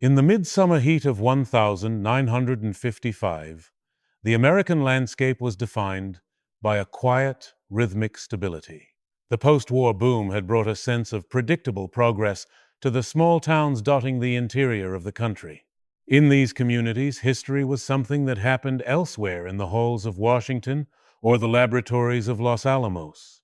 In the midsummer heat of 1955, the American landscape was defined by a quiet, rhythmic stability. The post-war boom had brought a sense of predictable progress to the small towns dotting the interior of the country. In these communities, history was something that happened elsewhere in the halls of Washington or the laboratories of Los Alamos.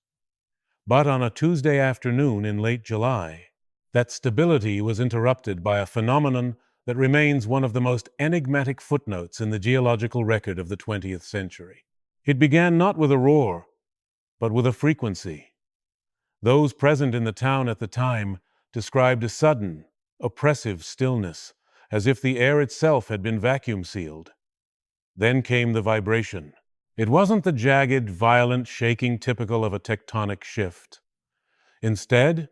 But on a Tuesday afternoon in late July, that stability was interrupted by a phenomenon that remains one of the most enigmatic footnotes in the geological record of the 20th century. It began not with a roar, but with a frequency. Those present in the town at the time described a sudden, oppressive stillness, as if the air itself had been vacuum sealed. Then came the vibration. It wasn't the jagged, violent shaking typical of a tectonic shift. Instead,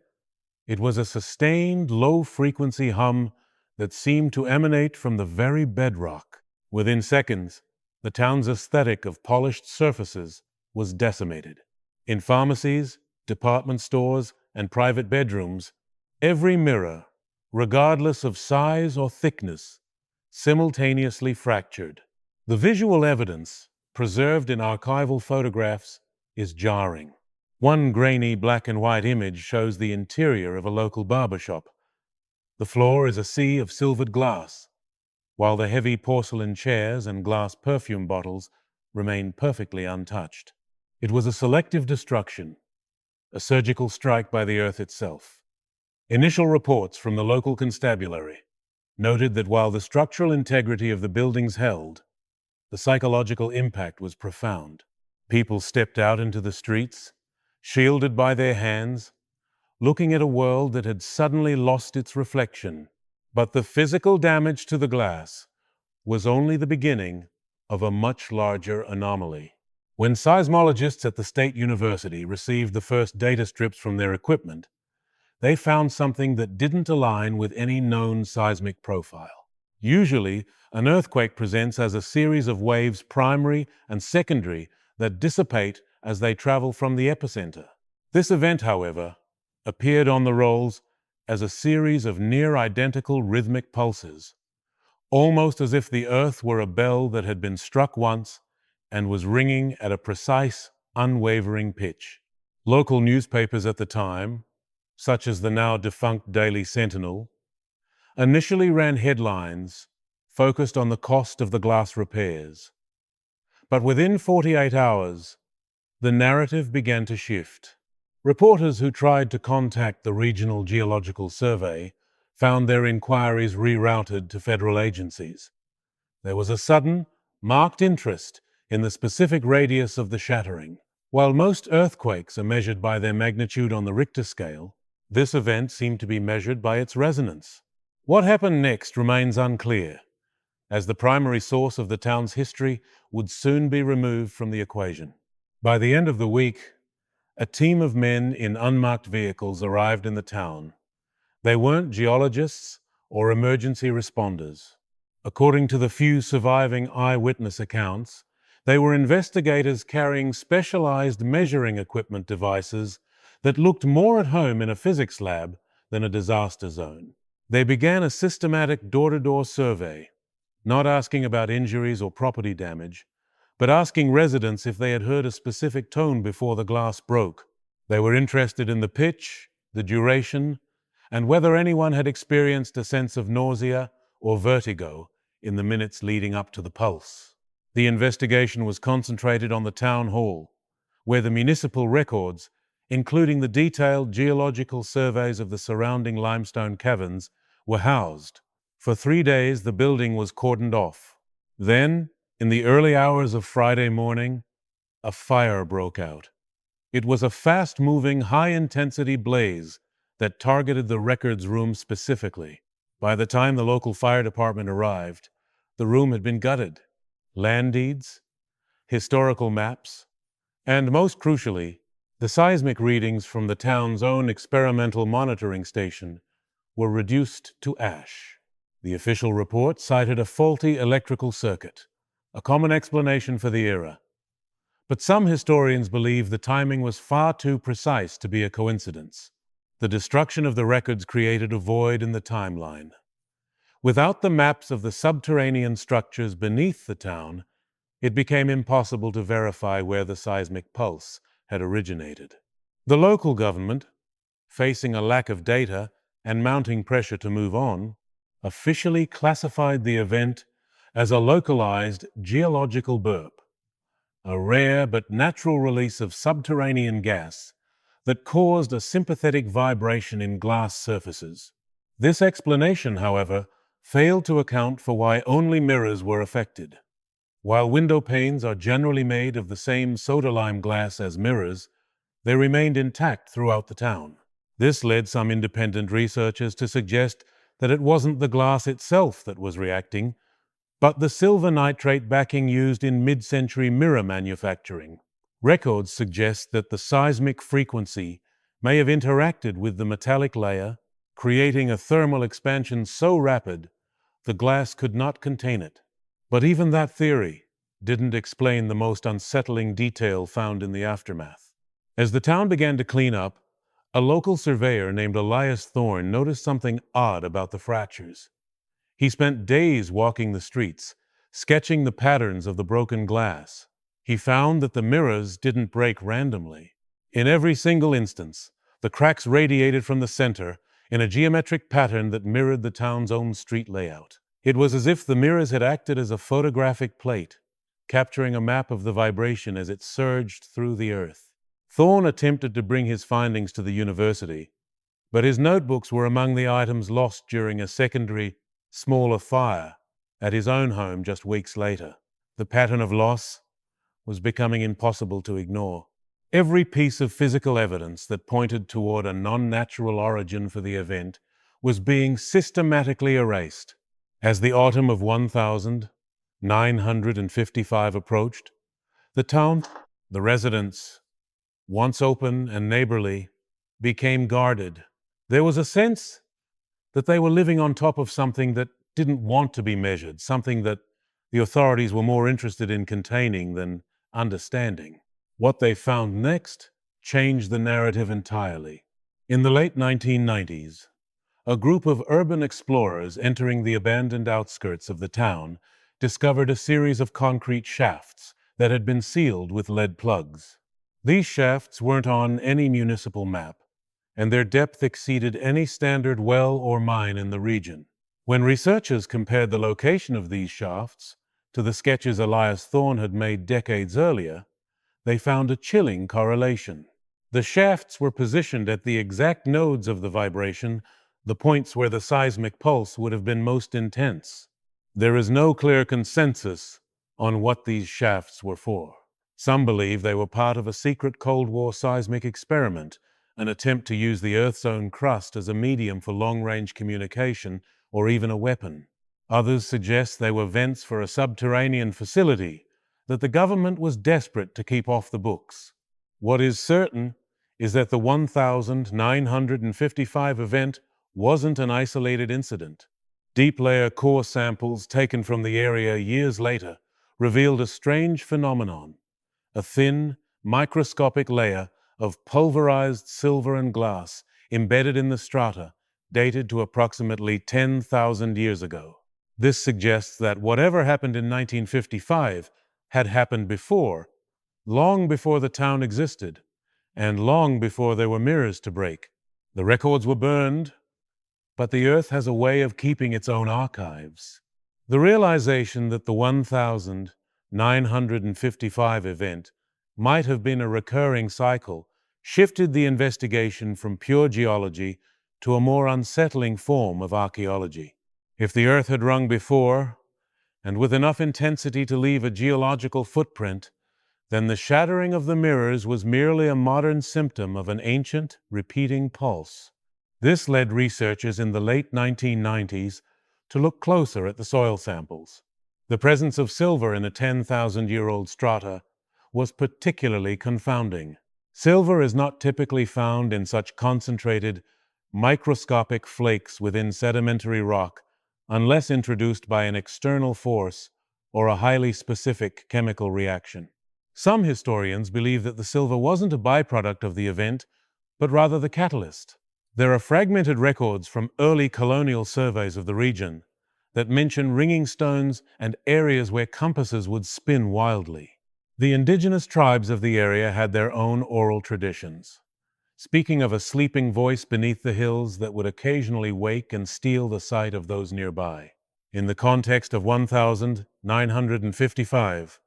it was a sustained, low-frequency hum that seemed to emanate from the very bedrock. Within seconds, the town's aesthetic of polished surfaces was decimated. In pharmacies, department stores, and private bedrooms, every mirror, regardless of size or thickness, simultaneously fractured. The visual evidence, preserved in archival photographs, is jarring. One grainy black and white image shows the interior of a local barbershop. The floor is a sea of silvered glass, while the heavy porcelain chairs and glass perfume bottles remain perfectly untouched. It was a selective destruction, a surgical strike by the earth itself. Initial reports from the local constabulary noted that while the structural integrity of the buildings held, the psychological impact was profound. People stepped out into the streets, shielded by their hands, looking at a world that had suddenly lost its reflection. But the physical damage to the glass was only the beginning of a much larger anomaly. When seismologists at the State University received the first data strips from their equipment, they found something that didn't align with any known seismic profile. Usually, an earthquake presents as a series of waves, primary and secondary, that dissipate as they travel from the epicenter. This event, however, appeared on the rolls as a series of near-identical rhythmic pulses, almost as if the earth were a bell that had been struck once and was ringing at a precise, unwavering pitch. Local newspapers at the time, such as the now defunct Daily Sentinel, initially ran headlines focused on the cost of the glass repairs. But within 48 hours, the narrative began to shift. Reporters who tried to contact the Regional Geological Survey found their inquiries rerouted to federal agencies. There was a sudden, marked interest in the specific radius of the shattering. While most earthquakes are measured by their magnitude on the Richter scale, this event seemed to be measured by its resonance. What happened next remains unclear, as the primary source of the town's history would soon be removed from the equation. By the end of the week, a team of men in unmarked vehicles arrived in the town. They weren't geologists or emergency responders. According to the few surviving eyewitness accounts, they were investigators carrying specialized measuring equipment devices that looked more at home in a physics lab than a disaster zone. They began a systematic door-to-door survey, not asking about injuries or property damage, but asking residents if they had heard a specific tone before the glass broke. They were interested in the pitch, the duration, and whether anyone had experienced a sense of nausea or vertigo in the minutes leading up to the pulse. The investigation was concentrated on the town hall, where the municipal records, including the detailed geological surveys of the surrounding limestone caverns, were housed. For 3 days, the building was cordoned off. Then, in the early hours of Friday morning, a fire broke out. It was a fast-moving, high-intensity blaze that targeted the records room specifically. By the time the local fire department arrived, the room had been gutted. Land deeds, historical maps, and most crucially, the seismic readings from the town's own experimental monitoring station were reduced to ash. The official report cited a faulty electrical circuit, a common explanation for the era. But some historians believe the timing was far too precise to be a coincidence. The destruction of the records created a void in the timeline. Without the maps of the subterranean structures beneath the town, it became impossible to verify where the seismic pulse had originated. The local government, facing a lack of data and mounting pressure to move on, officially classified the event as a localized geological burp, a rare but natural release of subterranean gas that caused a sympathetic vibration in glass surfaces. This explanation, however, failed to account for why only mirrors were affected. While window panes are generally made of the same soda-lime glass as mirrors, they remained intact throughout the town. This led some independent researchers to suggest that it wasn't the glass itself that was reacting, but the silver nitrate backing used in mid-century mirror manufacturing. Records suggest that the seismic frequency may have interacted with the metallic layer, creating a thermal expansion so rapid the glass could not contain it. But even that theory didn't explain the most unsettling detail found in the aftermath. As the town began to clean up, a local surveyor named Elias Thorne noticed something odd about the fractures. He spent days walking the streets, sketching the patterns of the broken glass. He found that the mirrors didn't break randomly. In every single instance, the cracks radiated from the center in a geometric pattern that mirrored the town's own street layout. It was as if the mirrors had acted as a photographic plate, capturing a map of the vibration as it surged through the earth. Thorne attempted to bring his findings to the university, but his notebooks were among the items lost during a secondary, smaller fire at his own home just weeks later. The pattern of loss was becoming impossible to ignore. Every piece of physical evidence that pointed toward a non-natural origin for the event was being systematically erased. As the autumn of 1955 approached, the town, the residents, once open and neighborly, became guarded. There was a sense that they were living on top of something that didn't want to be measured, something that the authorities were more interested in containing than understanding. What they found next changed the narrative entirely. In the late 1990s, a group of urban explorers entering the abandoned outskirts of the town discovered a series of concrete shafts that had been sealed with lead plugs. These shafts weren't on any municipal map, and their depth exceeded any standard well or mine in the region. When researchers compared the location of these shafts to the sketches Elias Thorne had made decades earlier, they found a chilling correlation. The shafts were positioned at the exact nodes of the vibration, the points where the seismic pulse would have been most intense. There is no clear consensus on what these shafts were for. Some believe they were part of a secret Cold War seismic experiment, an attempt to use the Earth's own crust as a medium for long-range communication or even a weapon. Others suggest they were vents for a subterranean facility that the government was desperate to keep off the books. What is certain is that the 1955 event wasn't an isolated incident. Deep-layer core samples taken from the area years later revealed a strange phenomenon: a thin, microscopic layer of pulverized silver and glass embedded in the strata, dated to approximately 10,000 years ago. This suggests that whatever happened in 1955 had happened before, long before the town existed, and long before there were mirrors to break. The records were burned, but the Earth has a way of keeping its own archives. The realization that the 1955 event might have been a recurring cycle shifted the investigation from pure geology to a more unsettling form of archaeology. If the Earth had rung before, and with enough intensity to leave a geological footprint, then the shattering of the mirrors was merely a modern symptom of an ancient, repeating pulse. This led researchers in the late 1990s to look closer at the soil samples. The presence of silver in a 10,000-year-old strata was particularly confounding. Silver is not typically found in such concentrated, microscopic flakes within sedimentary rock unless introduced by an external force or a highly specific chemical reaction. Some historians believe that the silver wasn't a byproduct of the event, but rather the catalyst. There are fragmented records from early colonial surveys of the region that mention ringing stones and areas where compasses would spin wildly. The indigenous tribes of the area had their own oral traditions, speaking of a sleeping voice beneath the hills that would occasionally wake and steal the sight of those nearby. In the context of 1955,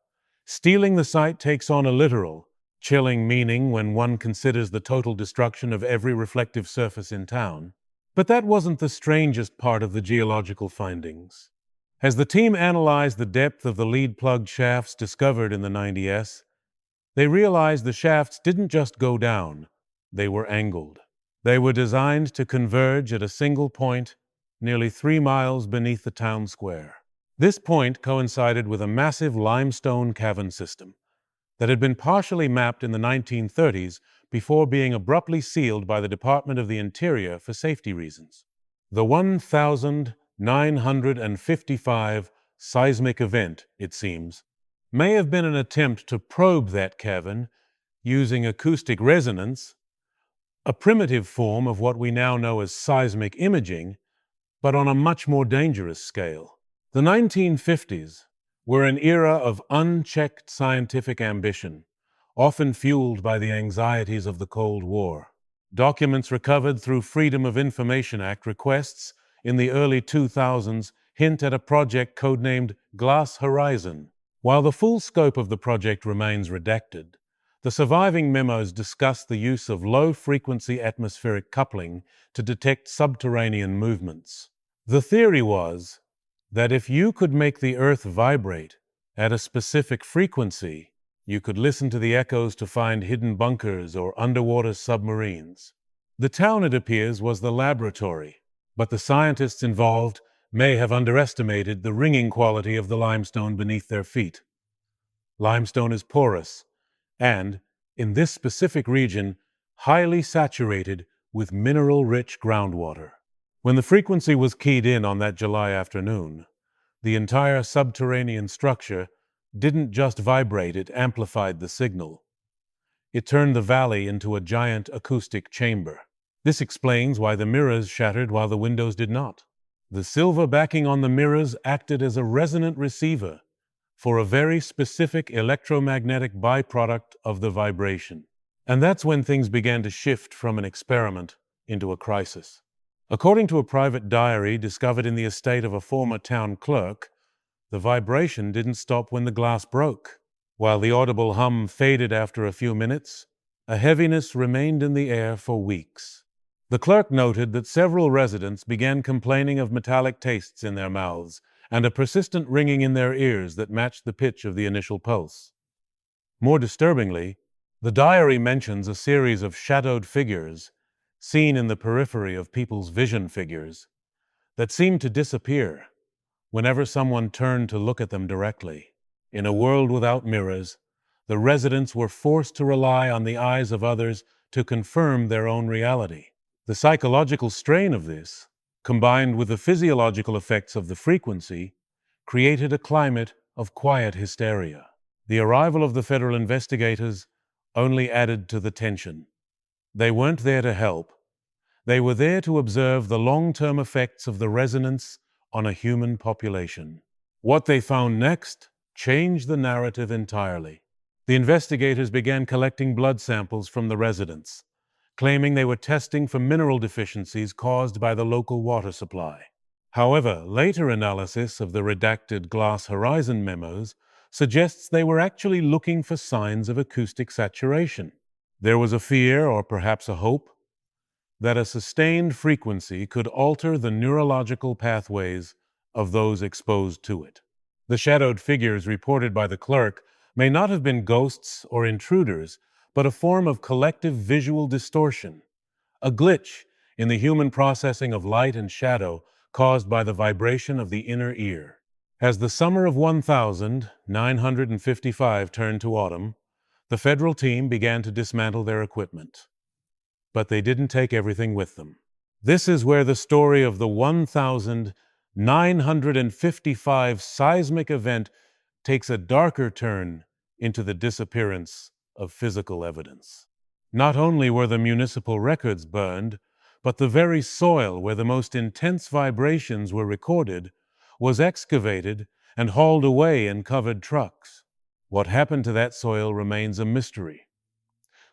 stealing the sight takes on a literal, chilling meaning when one considers the total destruction of every reflective surface in town. But that wasn't the strangest part of the geological findings. As the team analyzed the depth of the lead-plugged shafts discovered in the 90s, they realized the shafts didn't just go down, they were angled. They were designed to converge at a single point nearly 3 miles beneath the town square. This point coincided with a massive limestone cavern system that had been partially mapped in the 1930s before being abruptly sealed by the Department of the Interior for safety reasons. The 1955 seismic event, it seems, may have been an attempt to probe that cavern using acoustic resonance, a primitive form of what we now know as seismic imaging, but on a much more dangerous scale. The 1950s were an era of unchecked scientific ambition, often fueled by the anxieties of the Cold War. Documents recovered through Freedom of Information Act requests in the early 2000s hint at a project codenamed Glass Horizon. While the full scope of the project remains redacted, the surviving memos discuss the use of low-frequency atmospheric coupling to detect subterranean movements. The theory was that if you could make the Earth vibrate at a specific frequency, you could listen to the echoes to find hidden bunkers or underwater submarines. The town, it appears, was the laboratory, but the scientists involved may have underestimated the ringing quality of the limestone beneath their feet. Limestone is porous and, in this specific region, highly saturated with mineral-rich groundwater. When the frequency was keyed in on that July afternoon, the entire subterranean structure didn't just vibrate, it amplified the signal. It turned the valley into a giant acoustic chamber. This explains why the mirrors shattered while the windows did not. The silver backing on the mirrors acted as a resonant receiver for a very specific electromagnetic byproduct of the vibration. And that's when things began to shift from an experiment into a crisis. According to a private diary discovered in the estate of a former town clerk, the vibration didn't stop when the glass broke. While the audible hum faded after a few minutes, a heaviness remained in the air for weeks. The clerk noted that several residents began complaining of metallic tastes in their mouths and a persistent ringing in their ears that matched the pitch of the initial pulse. More disturbingly, the diary mentions a series of shadowed figures, seen in the periphery of people's vision figures, that seemed to disappear whenever someone turned to look at them directly. In a world without mirrors, the residents were forced to rely on the eyes of others to confirm their own reality. The psychological strain of this, combined with the physiological effects of the frequency, created a climate of quiet hysteria. The arrival of the federal investigators only added to the tension. They weren't there to help. They were there to observe the long-term effects of the resonance on a human population. What they found next changed the narrative entirely. The investigators began collecting blood samples from the residents, claiming they were testing for mineral deficiencies caused by the local water supply. However, later analysis of the redacted Glass Horizon memos suggests they were actually looking for signs of acoustic saturation. There was a fear, or perhaps a hope, that a sustained frequency could alter the neurological pathways of those exposed to it. The shadowed figures reported by the clerk may not have been ghosts or intruders, but a form of collective visual distortion, a glitch in the human processing of light and shadow caused by the vibration of the inner ear. As the summer of 1955 turned to autumn, the federal team began to dismantle their equipment. But they didn't take everything with them. This is where the story of the 1955 seismic event takes a darker turn into the disappearance of physical evidence. Not only were the municipal records burned, but the very soil where the most intense vibrations were recorded was excavated and hauled away in covered trucks. What happened to that soil remains a mystery.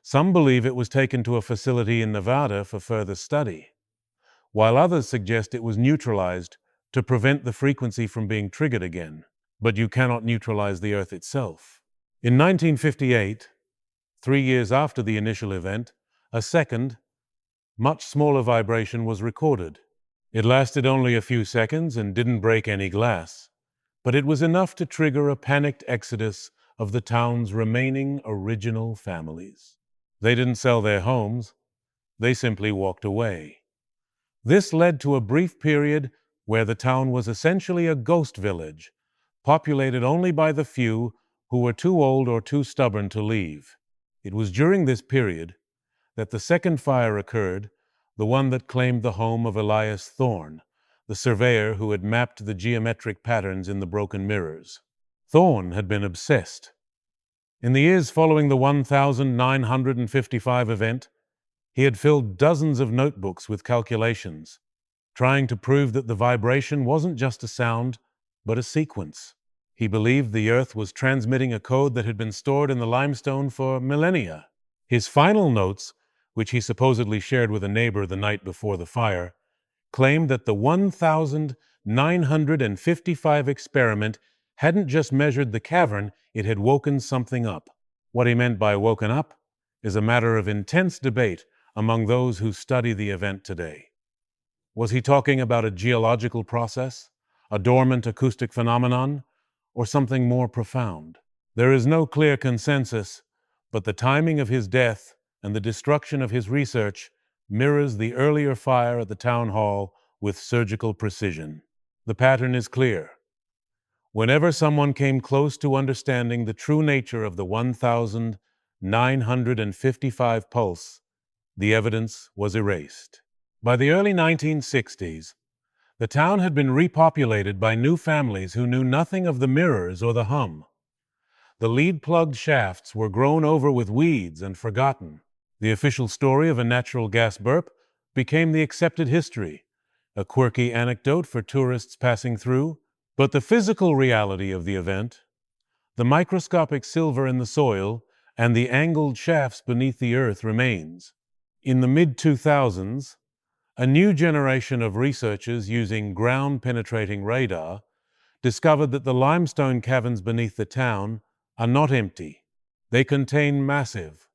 Some believe it was taken to a facility in Nevada for further study, while others suggest it was neutralized to prevent the frequency from being triggered again. But you cannot neutralize the Earth itself. In 1958, 3 years after the initial event, a second, much smaller vibration was recorded. It lasted only a few seconds and didn't break any glass, but it was enough to trigger a panicked exodus of the town's remaining original families. They didn't sell their homes, they simply walked away. This led to a brief period where the town was essentially a ghost village, populated only by the few who were too old or too stubborn to leave. It was during this period that the second fire occurred, the one that claimed the home of Elias Thorne, the surveyor who had mapped the geometric patterns in the broken mirrors. Thorne had been obsessed. In the years following the 1955 event, he had filled dozens of notebooks with calculations, trying to prove that the vibration wasn't just a sound, but a sequence. He believed the Earth was transmitting a code that had been stored in the limestone for millennia. His final notes, which he supposedly shared with a neighbor the night before the fire, claimed that the 1955 experiment hadn't just measured the cavern, it had woken something up. What he meant by woken up is a matter of intense debate among those who study the event today. Was he talking about a geological process, a dormant acoustic phenomenon, or something more profound? There is no clear consensus, but the timing of his death and the destruction of his research mirrors the earlier fire at the town hall with surgical precision. The pattern is clear. Whenever someone came close to understanding the true nature of the 1955 pulse, the evidence was erased. By the early 1960s, the town had been repopulated by new families who knew nothing of the mirrors or the hum. The lead-plugged shafts were grown over with weeds and forgotten. The official story of a natural gas burp became the accepted history, a quirky anecdote for tourists passing through. But the physical reality of the event, the microscopic silver in the soil and the angled shafts beneath the earth remains. In the mid-2000s, a new generation of researchers using ground-penetrating radar discovered that the limestone caverns beneath the town are not empty. They contain massive,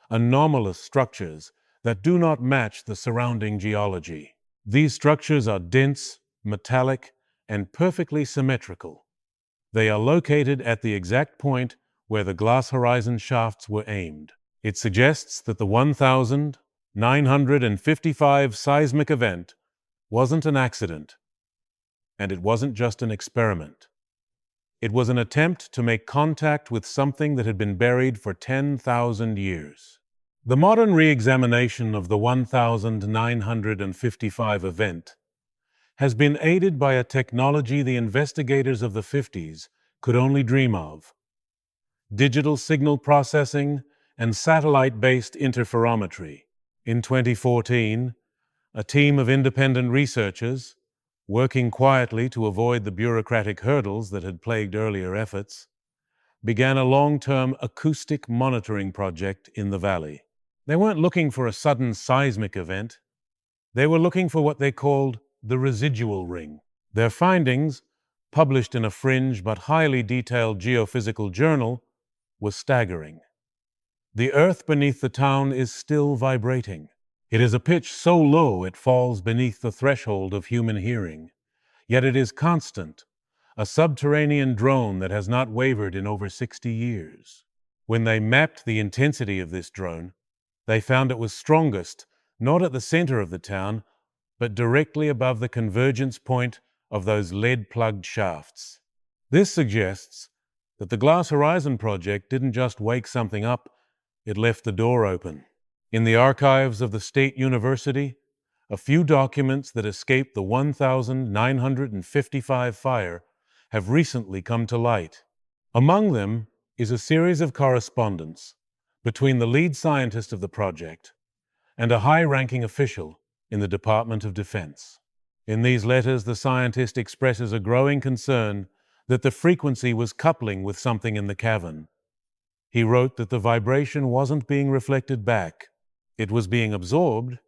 anomalous structures that do not match the surrounding geology. These structures are dense, metallic, and perfectly symmetrical. They are located at the exact point where the glass horizon shafts were aimed. It suggests that the 1955 seismic event wasn't an accident, and it wasn't just an experiment. It was an attempt to make contact with something that had been buried for 10,000 years. The modern re-examination of the 1955 event has been aided by a technology the investigators of the 50s could only dream of: digital signal processing and satellite-based interferometry. In 2014, a team of independent researchers, working quietly to avoid the bureaucratic hurdles that had plagued earlier efforts, began a long-term acoustic monitoring project in the valley. They weren't looking for a sudden seismic event. They were looking for what they called the residual ring. Their findings, published in a fringe but highly detailed geophysical journal, were staggering. The earth beneath the town is still vibrating. It is a pitch so low it falls beneath the threshold of human hearing. Yet it is constant, a subterranean drone that has not wavered in over 60 years. When they mapped the intensity of this drone, they found it was strongest not at the center of the town, but directly above the convergence point of those lead-plugged shafts. This suggests that the Glass Horizon project didn't just wake something up, it left the door open. In the archives of the State University, a few documents that escaped the 1955 fire have recently come to light. Among them is a series of correspondence between the lead scientist of the project and a high-ranking official in the Department of Defense. In these letters, the scientist expresses a growing concern that the frequency was coupling with something in the cavern. He wrote that the vibration wasn't being reflected back. It was being absorbed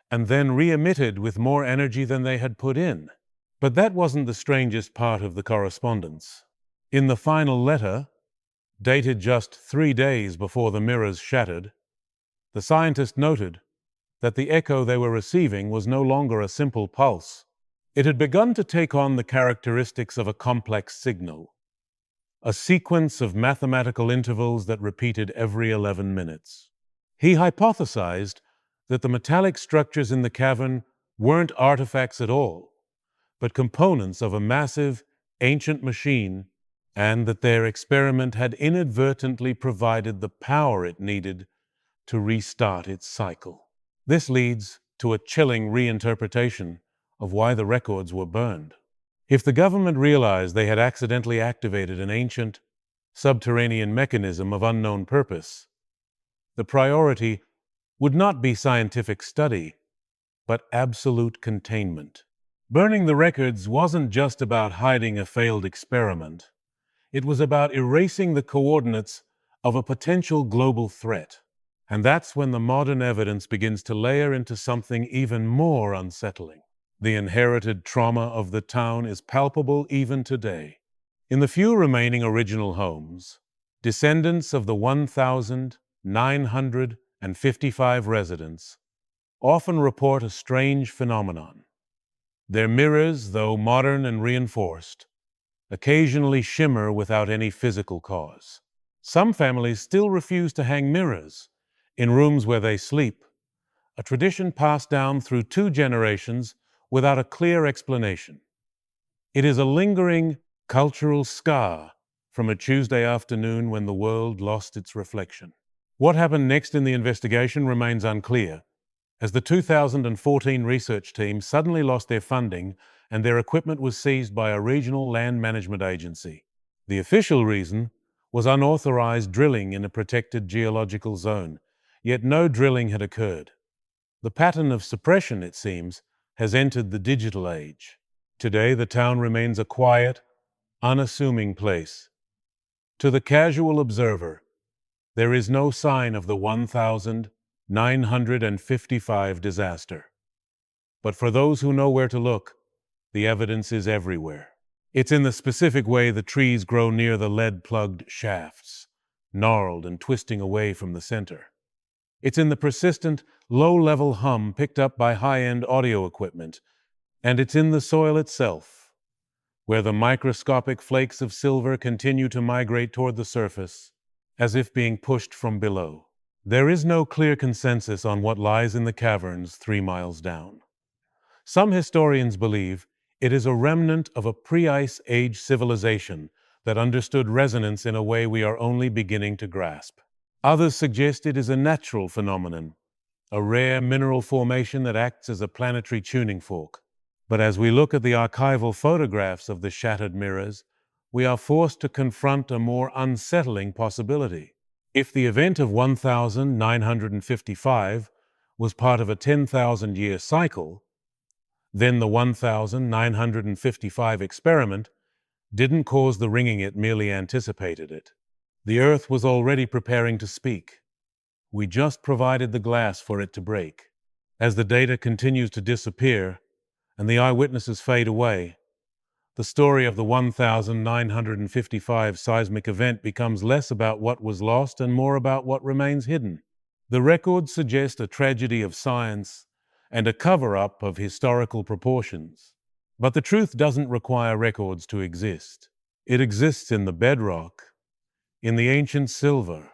and then re-emitted with more energy than they had put in. But that wasn't the strangest part of the correspondence. In the final letter, dated just 3 days before the mirrors shattered, the scientist noted that the echo they were receiving was no longer a simple pulse. It had begun to take on the characteristics of a complex signal, a sequence of mathematical intervals that repeated every 11 minutes. He hypothesized that the metallic structures in the cavern weren't artifacts at all, but components of a massive, ancient machine, and that their experiment had inadvertently provided the power it needed to restart its cycle. This leads to a chilling reinterpretation of why the records were burned. If the government realized they had accidentally activated an ancient, subterranean mechanism of unknown purpose, the priority would not be scientific study, but absolute containment. Burning the records wasn't just about hiding a failed experiment. It was about erasing the coordinates of a potential global threat. And that's when the modern evidence begins to layer into something even more unsettling. The inherited trauma of the town is palpable even today. In the few remaining original homes, descendants of the 1,955 residents often report a strange phenomenon. Their mirrors, though modern and reinforced, occasionally shimmer without any physical cause. Some families still refuse to hang mirrors in rooms where they sleep, a tradition passed down through 2 generations without a clear explanation. It is a lingering cultural scar from a Tuesday afternoon when the world lost its reflection. What happened next in the investigation remains unclear, as the 2014 research team suddenly lost their funding and their equipment was seized by a regional land management agency. The official reason was unauthorized drilling in a protected geological zone, yet no drilling had occurred. The pattern of suppression, it seems, has entered the digital age. Today, the town remains a quiet, unassuming place. To the casual observer, there is no sign of the 1,955 disaster. But for those who know where to look, the evidence is everywhere. It's in the specific way the trees grow near the lead-plugged shafts, gnarled and twisting away from the center. It's in the persistent, low-level hum picked up by high-end audio equipment, and it's in the soil itself, where the microscopic flakes of silver continue to migrate toward the surface, as if being pushed from below. There is no clear consensus on what lies in the caverns 3 miles down. Some historians believe it is a remnant of a pre-Ice Age civilization that understood resonance in a way we are only beginning to grasp. Others suggest it is a natural phenomenon, a rare mineral formation that acts as a planetary tuning fork. But as we look at the archival photographs of the shattered mirrors, we are forced to confront a more unsettling possibility. If the event of 1955 was part of a 10,000-year cycle, then the 1955 experiment didn't cause the ringing, it merely anticipated it. The Earth was already preparing to speak. We just provided the glass for it to break. As the data continues to disappear and the eyewitnesses fade away, the story of the 1955 seismic event becomes less about what was lost and more about what remains hidden. The records suggest a tragedy of science and a cover-up of historical proportions. But the truth doesn't require records to exist. It exists in the bedrock, in the ancient silver,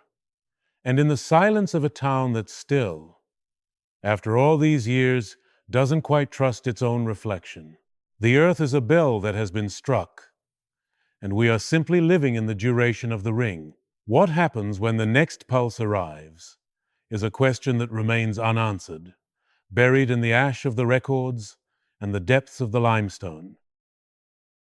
and in the silence of a town that still, after all these years, doesn't quite trust its own reflection. The Earth is a bell that has been struck, and we are simply living in the duration of the ring. What happens when the next pulse arrives is a question that remains unanswered, buried in the ash of the records and the depths of the limestone.